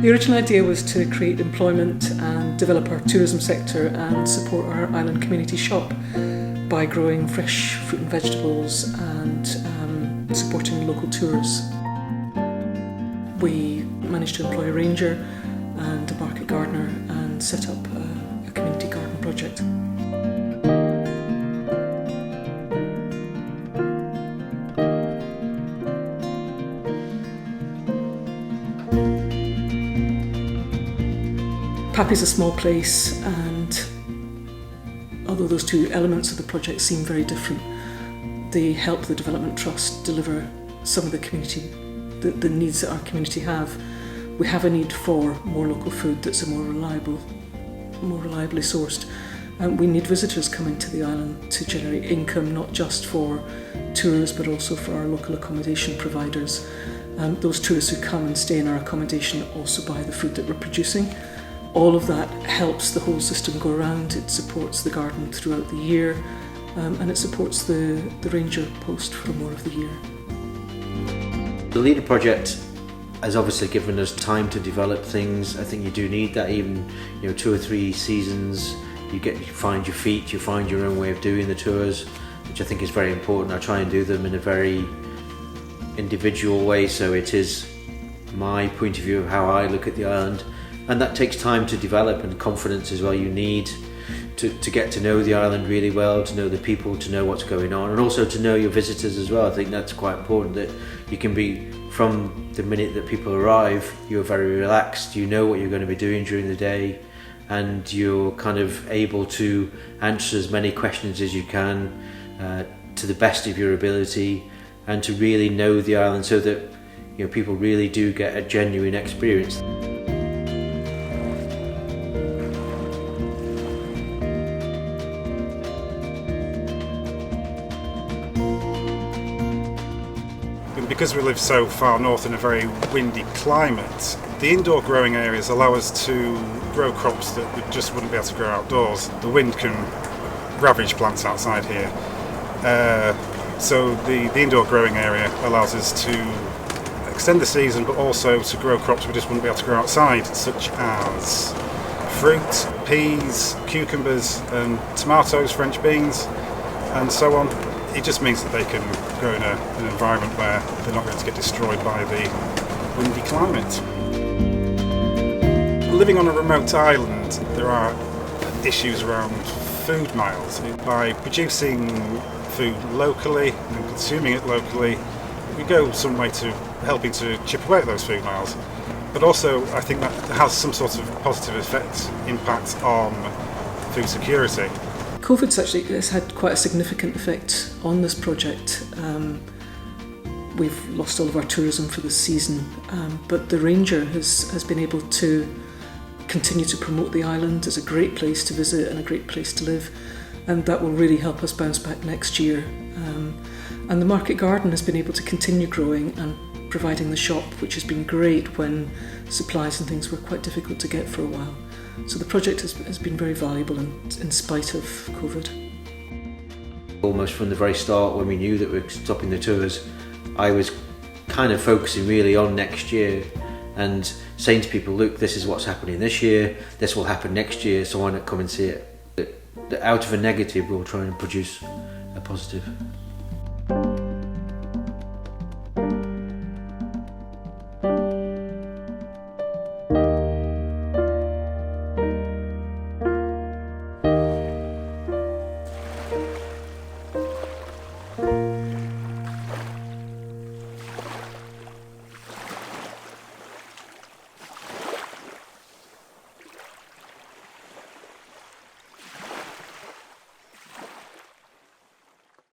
The original idea was to create employment and develop our tourism sector and support our island community shop by growing fresh fruit and vegetables and supporting local tours. We managed to employ a ranger and a market gardener and set up a community garden project. Pappy's a small place, and although those two elements of the project seem very different, they help the Development Trust deliver some of the needs that our community have. We have a need for more local food that's more reliably sourced. We need visitors coming to the island to generate income, not just for tours but also for our local accommodation providers. Those tourists who come and stay in our accommodation also buy the food that we're producing. All of that helps the whole system go around. It supports the garden throughout the year, and it supports the ranger post for more of the year. The Leader project has obviously given us time to develop things. I think you do need that, even 2 or 3 seasons. You find your feet, you find your own way of doing the tours, which I think is very important. I try and do them in a very individual way, so it is my point of view of how I look at the island. And that takes time to develop, and confidence as well. You need to get to know the island really well, to know the people, to know what's going on, and also to know your visitors as well. I think that's quite important, that you can be, from the minute that people arrive, you're very relaxed, you know what you're going to be doing during the day, and you're kind of able to answer as many questions as you can to the best of your ability, and to really know the island so that people really do get a genuine experience. Because we live so far north in a very windy climate, the indoor growing areas allow us to grow crops that we just wouldn't be able to grow outdoors. The wind can ravage plants outside here. So the indoor growing area allows us to extend the season, but also to grow crops we just wouldn't be able to grow outside, such as fruit, peas, cucumbers and tomatoes, French beans and so on. It just means that they can grow in an environment where they're not going to get destroyed by the windy climate. Living on a remote island, there are issues around food miles. By producing food locally and consuming it locally, we go some way to helping to chip away at those food miles. But also, I think that has some sort of positive impact on food security. COVID actually has had quite a significant effect on this project. We've lost all of our tourism for this season, but the ranger has been able to continue to promote the island as a great place to visit and a great place to live, and that will really help us bounce back next year. And the market garden has been able to continue growing and providing the shop, which has been great when supplies and things were quite difficult to get for a while. So the project has been very valuable in spite of COVID. Almost from the very start, when we knew that we were stopping the tours, I was kind of focusing really on next year and saying to people, look, this is what's happening this year, this will happen next year, so why not come and see it? Out of a negative, we'll try and produce a positive.